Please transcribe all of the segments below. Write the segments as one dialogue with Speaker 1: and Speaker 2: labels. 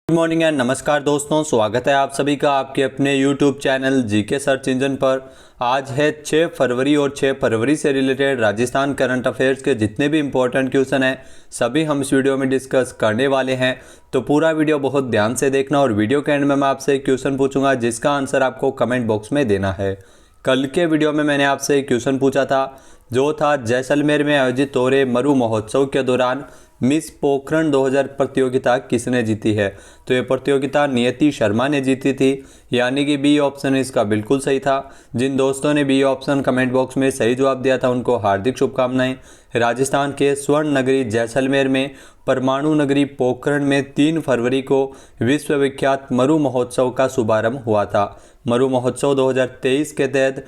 Speaker 1: Good morning and नमस्कार दोस्तों, स्वागत है आप सभी का आपके अपने YouTube channel GK search engine पर। आज है 6 फरवरी और 6 फरवरी से रिलेटेड राजस्थान करंट अफेयर्स के जितने भी इंपॉर्टेंट क्वेश्चन हैं सभी हम इस वीडियो में डिस्कस करने वाले हैं। तो पूरा वीडियो बहुत ध्यान से देखना और वीडियो के एंड में मैं आपसे एक क्वेश्चन पूछूंगा जिसका आंसर आपको कमेंट बॉक्स में देना है। कल के वीडियो में मैंने आपसे एक क्वेश्चन पूछा था जो था जैसलमेर में आयोजित हो रहे मरु महोत्सव के दौरान मिस पोखरण 2000 प्रतियोगिता किसने जीती है। तो ये प्रतियोगिता नियति शर्मा ने जीती थी, यानी कि बी ऑप्शन इसका बिल्कुल सही था। जिन दोस्तों ने बी ऑप्शन कमेंट बॉक्स में सही जवाब दिया था उनको हार्दिक शुभकामनाएं। राजस्थान के स्वर्ण नगरी जैसलमेर में परमाणु नगरी पोखरण में 3 फरवरी को विश्वविख्यात मरु महोत्सव का शुभारंभ हुआ था। मरु महोत्सव 2023 के तहत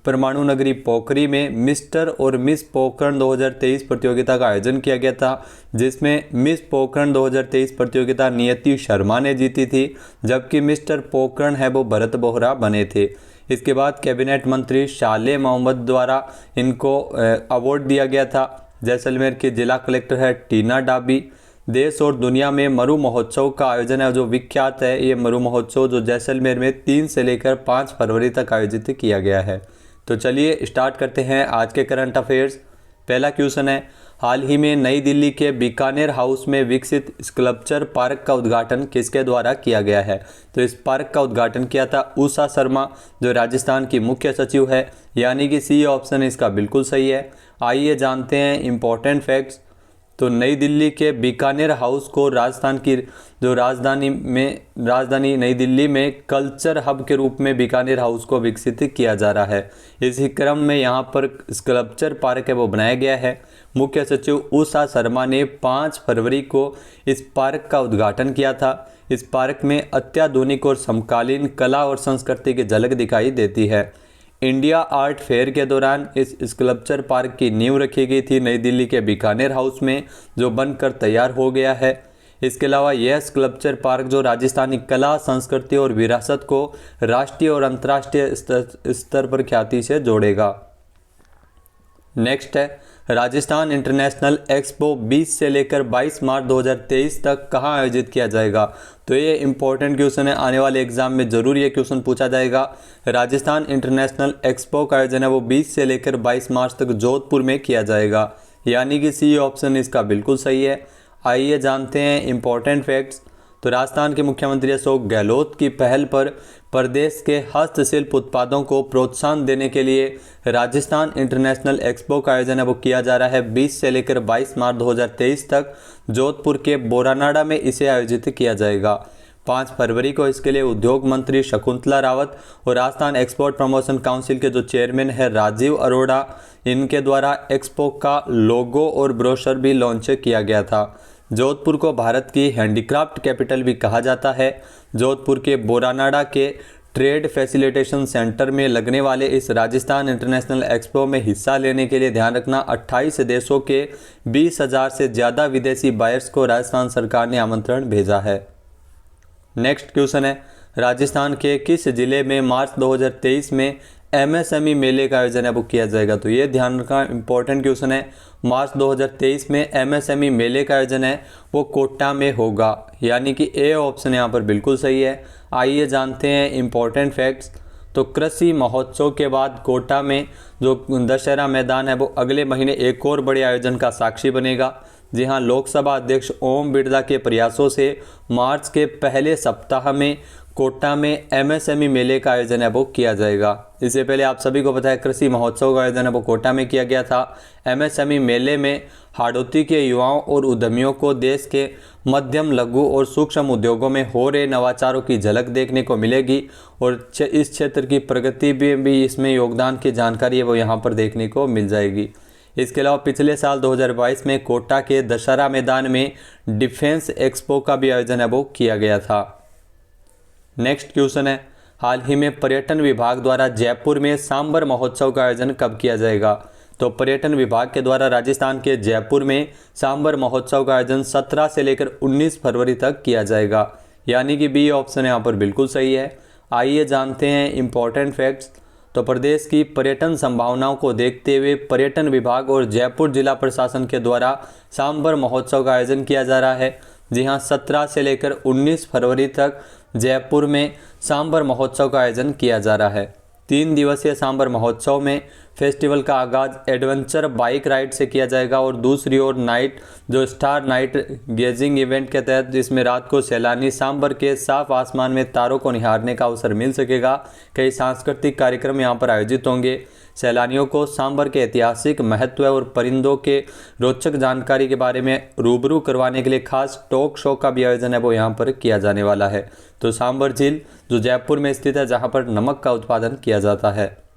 Speaker 1: परमाणु नगरी पोखरी में मिस्टर और मिस पोखरण 2023 प्रतियोगिता का आयोजन किया गया था, जिसमें मिस पोखरण 2023 प्रतियोगिता नियति शर्मा ने जीती थी, जबकि मिस्टर पोखरण है वो भरत बोहरा बने थे। इसके बाद कैबिनेट मंत्री शाले मोहम्मद द्वारा इनको अवार्ड दिया गया था। जैसलमेर के जिला कलेक्टर है टीना डाबी। देश और दुनिया में मरु महोत्सव का आयोजन है जो विख्यात है। ये मरु महोत्सव जो जैसलमेर में 3 से लेकर 5 फरवरी तक आयोजित किया गया है। तो चलिए स्टार्ट करते हैं आज के करंट अफेयर्स। पहला क्वेश्चन है, हाल ही में नई दिल्ली के बीकानेर हाउस में विकसित स्कल्पचर पार्क का उद्घाटन किसके द्वारा किया गया है। तो इस पार्क का उद्घाटन किया था उषा शर्मा जो राजस्थान की मुख्य सचिव है, यानी कि सी ऑप्शन इसका बिल्कुल सही है। आइए जानते हैं इंपॉर्टेंट फैक्ट्स। तो नई दिल्ली के बीकानेर हाउस को राजस्थान की जो राजधानी नई दिल्ली में कल्चर हब के रूप में बीकानेर हाउस को विकसित किया जा रहा है। इसी क्रम में यहाँ पर स्कल्पचर पार्क है वो बनाया गया है। मुख्य सचिव उषा शर्मा ने 5 फरवरी को इस पार्क का उद्घाटन किया था। इस पार्क में अत्याधुनिक और समकालीन कला और संस्कृति की झलक दिखाई देती है। इंडिया आर्ट फेयर के दौरान इस स्कल्पचर पार्क की नींव रखी गई थी नई दिल्ली के बीकानेर हाउस में, जो बनकर तैयार हो गया है। इसके अलावा यह स्कल्पचर पार्क जो राजस्थानी कला, संस्कृति और विरासत को राष्ट्रीय और अंतर्राष्ट्रीय स्तर पर ख्याति से जोड़ेगा। नेक्स्ट है, राजस्थान इंटरनेशनल एक्सपो 20 से लेकर 22 मार्च 2023 तक कहाँ आयोजित किया जाएगा। तो ये इंपॉर्टेंट क्वेश्चन है, आने वाले एग्जाम में जरूर ये क्वेश्चन पूछा जाएगा। राजस्थान इंटरनेशनल एक्सपो का आयोजन है वो 20 से लेकर 22 मार्च तक जोधपुर में किया जाएगा, यानी कि सी ऑप्शन इसका बिल्कुल सही है। आइए जानते हैं इंपॉर्टेंट फैक्ट्स। तो राजस्थान के मुख्यमंत्री अशोक गहलोत की पहल पर प्रदेश के हस्तशिल्प उत्पादों को प्रोत्साहन देने के लिए राजस्थान इंटरनेशनल एक्सपो का आयोजन है वो किया जा रहा है 20 से लेकर 22 मार्च 2023 तक जोधपुर के बोरानाडा में इसे आयोजित किया जाएगा। 5 फरवरी को इसके लिए उद्योग मंत्री शकुंतला रावत और राजस्थान एक्सपोर्ट प्रमोशन काउंसिल के जो चेयरमैन है राजीव अरोड़ा, इनके द्वारा एक्सपो का लोगो और ब्रोशर भी लॉन्च किया गया था। जोधपुर को भारत की हैंडीक्राफ्ट कैपिटल भी कहा जाता है। जोधपुर के बोरानाडा के ट्रेड फैसिलिटेशन सेंटर में लगने वाले इस राजस्थान इंटरनेशनल एक्सपो में हिस्सा लेने के लिए ध्यान रखना 28 देशों के 20,000 से ज़्यादा विदेशी बायर्स को राजस्थान सरकार ने आमंत्रण भेजा है। नेक्स्ट क्वेश्चन है, राजस्थान के किस जिले में मार्च 2023 में एमएसएमई मेले का आयोजन है वो किया जाएगा। तो ये ध्यान रखना इंपॉर्टेंट क्वेश्चन है। मार्च 2023 में एमएसएमई मेले का आयोजन है वो कोटा में होगा, यानी कि ए ऑप्शन यहाँ पर बिल्कुल सही है। आइए जानते हैं इंपॉर्टेंट फैक्ट्स। तो कृषि महोत्सव के बाद कोटा में जो दशहरा मैदान है वो अगले महीने एक और बड़े आयोजन का साक्षी बनेगा। जी हाँ, लोकसभा अध्यक्ष ओम बिरला के प्रयासों से मार्च के पहले सप्ताह में कोटा में एमएसएमई मेले का आयोजन है वो किया जाएगा। इससे पहले आप सभी को पता है कृषि महोत्सव का आयोजन है वो कोटा में किया गया था। एमएसएमई मेले में हाड़ौती के युवाओं और उद्यमियों को देश के मध्यम, लघु और सूक्ष्म उद्योगों में हो रहे नवाचारों की झलक देखने को मिलेगी और इस क्षेत्र की प्रगति भी इसमें योगदान की जानकारी है वो यहाँ पर देखने को मिल जाएगी। इसके अलावा पिछले साल 2022 में कोटा के दशहरा मैदान में डिफेंस एक्सपो का भी आयोजन है वो किया गया था। नेक्स्ट क्वेश्चन है, हाल ही में पर्यटन विभाग द्वारा जयपुर में सांबर महोत्सव का आयोजन कब किया जाएगा। तो पर्यटन विभाग के द्वारा राजस्थान के जयपुर में सांबर महोत्सव का आयोजन 17 से लेकर 19 फरवरी तक किया जाएगा, यानी कि बी ऑप्शन यहाँ पर बिल्कुल सही है। आइए जानते हैं इंपॉर्टेंट फैक्ट्स। तो प्रदेश की पर्यटन संभावनाओं को देखते हुए पर्यटन विभाग और जयपुर जिला प्रशासन के द्वारा सांबर महोत्सव का आयोजन किया जा रहा है। जी हाँ, 17 से लेकर 19 फरवरी तक जयपुर में सांबर महोत्सव का आयोजन किया जा रहा है। 3 दिवसीय सांबर महोत्सव में फेस्टिवल का आगाज़ एडवेंचर बाइक राइड से किया जाएगा और दूसरी ओर नाइट जो स्टार नाइट गेजिंग इवेंट के तहत, जिसमें रात को सैलानी सांबर के साफ आसमान में तारों को निहारने का अवसर मिल सकेगा। कई सांस्कृतिक कार्यक्रम यहां पर आयोजित होंगे। सैलानियों को सांबर के ऐतिहासिक महत्व और परिंदों के रोचक जानकारी के बारे में रूबरू करवाने के लिए खास टॉक शो का भी आयोजन है वो यहाँ पर किया जाने वाला है। तो सांबर झील जो जयपुर में स्थित है, जहाँ पर नमक का उत्पादन किया जाता है।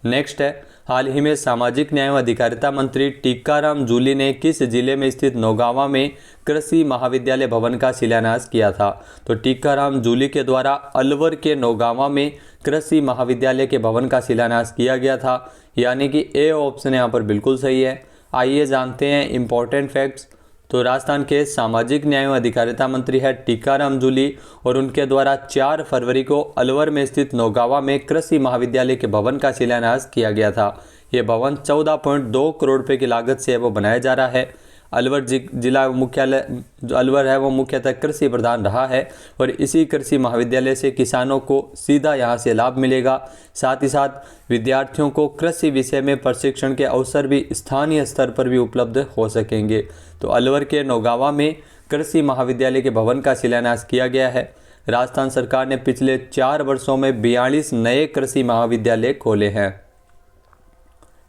Speaker 1: नेक्स्ट है, हाल ही में सामाजिक न्याय व अधिकारिता मंत्री टीकाराम जूली ने किस जिले में स्थित नौगावा में कृषि महाविद्यालय भवन का शिलान्यास किया था? तो टीकाराम जूली के द्वारा अलवर के नौगावा में कृषि महाविद्यालय के भवन का शिलान्यास किया गया था, यानी कि ए ऑप्शन यहाँ पर बिल्कुल सही है। आइए जानते हैं इंपॉर्टेंट फैक्ट्स। तो राजस्थान के सामाजिक न्याय व अधिकारिता मंत्री है टीकाराम जूली और उनके द्वारा 4 फरवरी को अलवर में स्थित नौगावा में कृषि महाविद्यालय के भवन का शिलान्यास किया गया था। ये भवन 14.2 करोड़ रुपए की लागत से वो बनाया जा रहा है। अलवर जिला मुख्यालय जो अलवर है वो मुख्यतः कृषि प्रधान रहा है और इसी कृषि महाविद्यालय से किसानों को सीधा यहाँ से लाभ मिलेगा। साथ ही साथ विद्यार्थियों को कृषि विषय में प्रशिक्षण के अवसर भी स्थानीय स्तर पर भी उपलब्ध हो सकेंगे। तो अलवर के नौगावा में कृषि महाविद्यालय के भवन का शिलान्यास किया गया है। राजस्थान सरकार ने पिछले 4 वर्षों में 42 नए कृषि महाविद्यालय खोले हैं।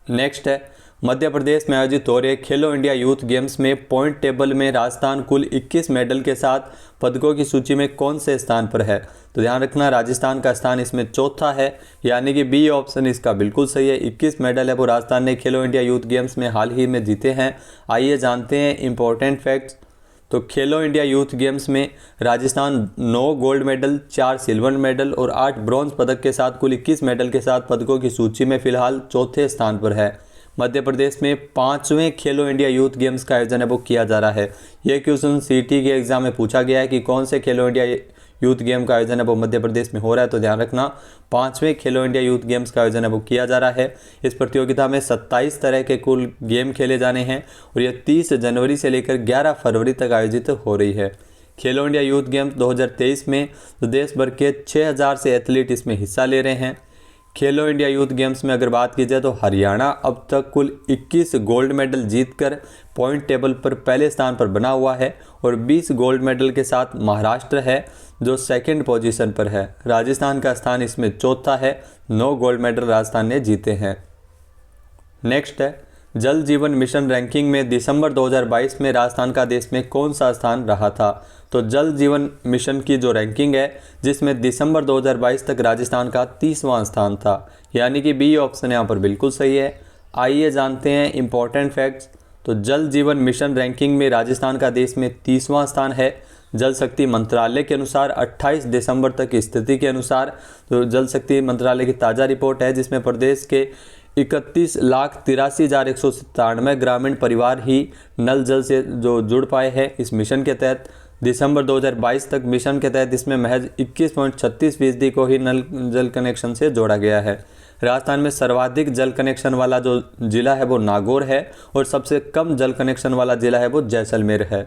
Speaker 1: नेक्स्ट है, मध्य प्रदेश में आयोजित हो रहे खेलो इंडिया यूथ गेम्स में पॉइंट टेबल में राजस्थान कुल 21 मेडल के साथ पदकों की सूची में कौन से स्थान पर है? तो ध्यान रखना, राजस्थान का स्थान इसमें चौथा है, यानी कि बी ऑप्शन इसका बिल्कुल सही है। 21 मेडल है वो राजस्थान ने खेलो इंडिया यूथ गेम्स में हाल ही में जीते हैं। आइए जानते हैं इंपॉर्टेंट फैक्ट्स। तो खेलो इंडिया यूथ गेम्स में Rajasthan 9 gold medal, 4 silver medal और 8 ब्रॉन्ज पदक के साथ कुल 21 मेडल के साथ पदकों की सूची में फिलहाल चौथे स्थान पर है। मध्य प्रदेश में 5वें खेलो इंडिया यूथ गेम्स का आयोजन है वो किया जा रहा है। यह क्वेश्चन सीटी के एग्जाम में पूछा गया है कि कौन से खेलो इंडिया यूथ गेम का आयोजन है वो मध्य प्रदेश में हो रहा है। तो ध्यान रखना, 5वें खेलो इंडिया यूथ गेम्स का आयोजन है वो किया जा रहा है। इस प्रतियोगिता में 27 तरह के कुल गेम खेले जाने हैं और यह 30 जनवरी से लेकर 11 फरवरी तक आयोजित हो रही है। खेलो इंडिया यूथ गेम्स 2023 में तो देश भर के 6000 से एथलीट इसमें हिस्सा ले रहे हैं। खेलो इंडिया यूथ गेम्स में अगर बात की जाए तो हरियाणा अब तक कुल 21 गोल्ड मेडल जीतकर पॉइंट टेबल पर पहले स्थान पर बना हुआ है और 20 गोल्ड मेडल के साथ महाराष्ट्र है जो सेकंड पोजीशन पर है। राजस्थान का स्थान इसमें चौथा है, 9 गोल्ड मेडल राजस्थान ने जीते हैं। नेक्स्ट है, जल जीवन मिशन रैंकिंग में दिसंबर 2022 में राजस्थान का देश में कौन सा स्थान रहा था? तो जल जीवन मिशन की जो रैंकिंग है जिसमें दिसंबर 2022 तक राजस्थान का 30वां स्थान था, यानी कि बी ऑप्शन यहाँ पर बिल्कुल सही है। आइए जानते हैं इंपॉर्टेंट फैक्ट्स। तो जल जीवन मिशन रैंकिंग में राजस्थान का देश में 30वां स्थान है। जल शक्ति मंत्रालय के अनुसार 28 दिसंबर तक की स्थिति के अनुसार, तो जल शक्ति मंत्रालय की ताज़ा रिपोर्ट है जिसमें प्रदेश के 31,83,197 ग्रामीण परिवार ही नल जल से जो जुड़ पाए हैं इस मिशन के तहत। दिसंबर 2022 तक मिशन के तहत इसमें महज 21.36% को ही नल जल कनेक्शन से जोड़ा गया है। राजस्थान में सर्वाधिक जल कनेक्शन वाला जो जिला है वो नागौर है और सबसे कम जल कनेक्शन वाला जिला है वो जैसलमेर है।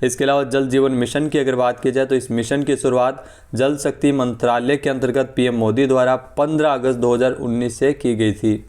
Speaker 1: इसके अलावा जल जीवन मिशन की अगर बात की जाए तो इस मिशन की शुरुआत जल शक्ति मंत्रालय के अंतर्गत पीएम मोदी द्वारा 15 अगस्त 2019 से की गई थी।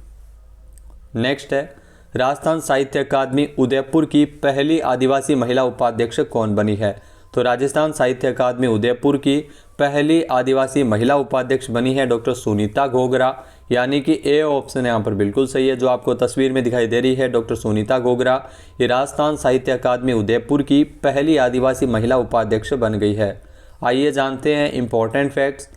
Speaker 1: नेक्स्ट है, राजस्थान साहित्य अकादमी उदयपुर की पहली आदिवासी महिला उपाध्यक्ष कौन बनी है? तो राजस्थान साहित्य अकादमी उदयपुर की पहली आदिवासी महिला उपाध्यक्ष बनी है डॉक्टर सुनीता घोगरा, यानी कि ए ऑप्शन यहाँ पर बिल्कुल सही है। जो आपको तस्वीर में दिखाई दे रही है डॉक्टर सुनीता घोगरा, ये राजस्थान साहित्य अकादमी उदयपुर की पहली आदिवासी महिला उपाध्यक्ष बन गई है। आइए जानते हैं इंपॉर्टेंट फैक्ट्स।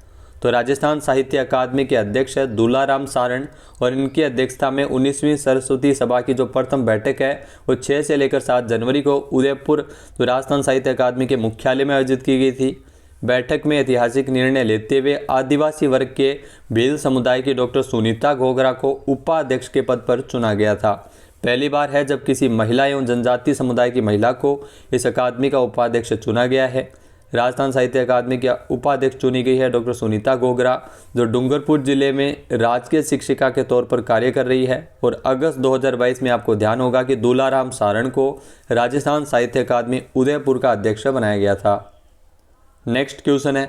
Speaker 1: तो राजस्थान साहित्य अकादमी के अध्यक्ष है दुलाराम सारण और इनकी अध्यक्षता में 19वीं सरस्वती सभा की जो प्रथम बैठक है वो 6 से लेकर 7 जनवरी को उदयपुर तो राजस्थान साहित्य अकादमी के मुख्यालय में आयोजित की गई थी। बैठक में ऐतिहासिक निर्णय लेते हुए आदिवासी वर्ग के भील समुदाय की डॉक्टर सुनीता घोगरा को उपाध्यक्ष के पद पर चुना गया था। पहली बार है जब किसी महिला एवं जनजातीय समुदाय की महिला को इस अकादमी का उपाध्यक्ष चुना गया है। राजस्थान साहित्य अकादमी की उपाध्यक्ष चुनी गई है डॉक्टर सुनीता गोगरा, जो डूंगरपुर जिले में राजकीय शिक्षिका के तौर पर कार्य कर रही है। और अगस्त 2022 में आपको ध्यान होगा कि दूलाराम सारण को राजस्थान साहित्य अकादमी उदयपुर का अध्यक्ष बनाया गया था। नेक्स्ट क्वेश्चन है,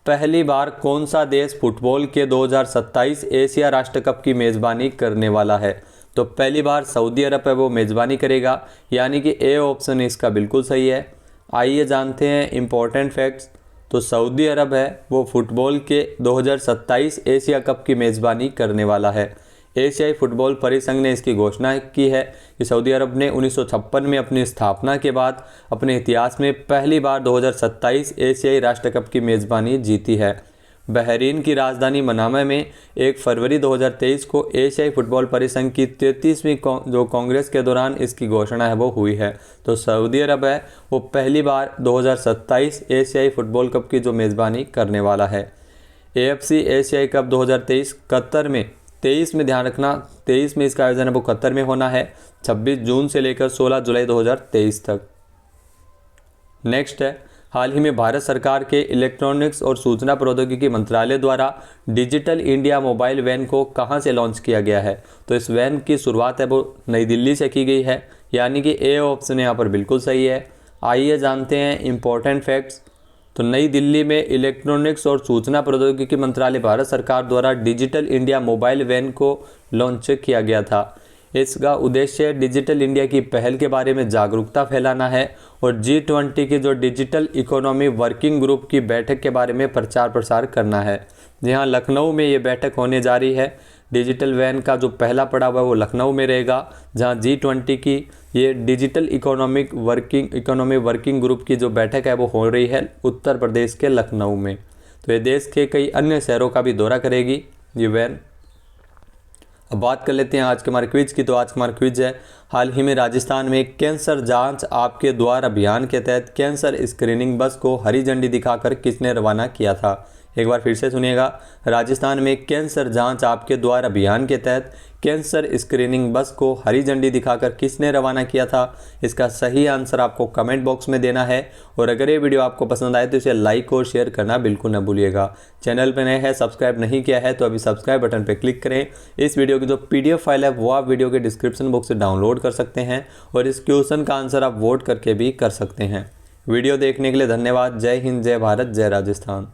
Speaker 1: पहली बार कौन सा देश फुटबॉल के 2027 एशिया राष्ट्र कप की मेज़बानी करने वाला है? तो पहली बार सऊदी अरब है वो मेज़बानी करेगा, यानी कि ए ऑप्शन इसका बिल्कुल सही है। आइए जानते हैं इम्पोर्टेंट फैक्ट्स। तो सऊदी अरब है वो फुटबॉल के 2027 एशिया कप की मेज़बानी करने वाला है। एशियाई फुटबॉल परिसंघ ने इसकी घोषणा की है कि सऊदी अरब ने 1956 में अपनी स्थापना के बाद अपने इतिहास में पहली बार 2027 एशियाई राष्ट्र कप की मेज़बानी जीती है। बहरीन की राजधानी मनामा में 1 फरवरी 2023 को एशियाई फुटबॉल परिसंघ की 33वीं जो कांग्रेस के दौरान इसकी घोषणा है वो हुई है। तो सऊदी अरब है वो पहली बार 2027 एशियाई फुटबॉल कप की जो मेज़बानी करने वाला है। AFC एशियाई कप 2023 कतर में 23 में, ध्यान रखना 23 में इसका आयोजन है वो कतर में होना है, 26 जून से लेकर 16 जुलाई 2023 तक। नेक्स्ट है, हाल ही में भारत सरकार के इलेक्ट्रॉनिक्स और सूचना प्रौद्योगिकी मंत्रालय द्वारा डिजिटल इंडिया मोबाइल वैन को कहां से लॉन्च किया गया है? तो इस वैन की शुरुआत है वो नई दिल्ली से की गई है, यानी कि ए ऑप्शन यहाँ पर बिल्कुल सही है। आइए जानते हैं इम्पोर्टेंट फैक्ट्स। तो नई दिल्ली में इलेक्ट्रॉनिक्स और सूचना प्रौद्योगिकी मंत्रालय भारत सरकार द्वारा डिजिटल इंडिया मोबाइल वैन को लॉन्च किया गया था। इसका उद्देश्य डिजिटल इंडिया की पहल के बारे में जागरूकता फैलाना है और G20 की जो डिजिटल इकोनॉमी वर्किंग ग्रुप की बैठक के बारे में प्रचार प्रसार करना है। जहां लखनऊ में ये बैठक होने जा रही है। डिजिटल वैन का जो पहला पड़ाव है वो लखनऊ में रहेगा, जहां G20 की ये डिजिटल इकोनॉमी वर्किंग ग्रुप की जो बैठक है वो हो रही है उत्तर प्रदेश के लखनऊ में। तो ये देश के कई अन्य शहरों का भी दौरा करेगी ये वैन। अब बात कर लेते हैं आज के हमारे क्विज की। तो आज का हमारा क्विज है, हाल ही में राजस्थान में कैंसर जांच आपके द्वार अभियान के तहत कैंसर स्क्रीनिंग बस को हरी झंडी दिखाकर किसने रवाना किया था? एक बार फिर से सुनिएगा, राजस्थान में कैंसर जांच आपके द्वार अभियान के तहत कैंसर स्क्रीनिंग बस को हरी झंडी दिखाकर किसने रवाना किया था? इसका सही आंसर आपको कमेंट बॉक्स में देना है। और अगर ये वीडियो आपको पसंद आए तो इसे लाइक और शेयर करना बिल्कुल न भूलिएगा। चैनल पर नए हैं, सब्सक्राइब नहीं किया है तो अभी सब्सक्राइब बटन पर क्लिक करें। इस वीडियो की जो PDF फाइल है वो आप वीडियो के डिस्क्रिप्शन बॉक्स से डाउनलोड कर सकते हैं और इस क्वेश्चन का आंसर आप वोट करके भी कर सकते हैं। वीडियो देखने के लिए धन्यवाद। जय हिंद, जय भारत, जय राजस्थान।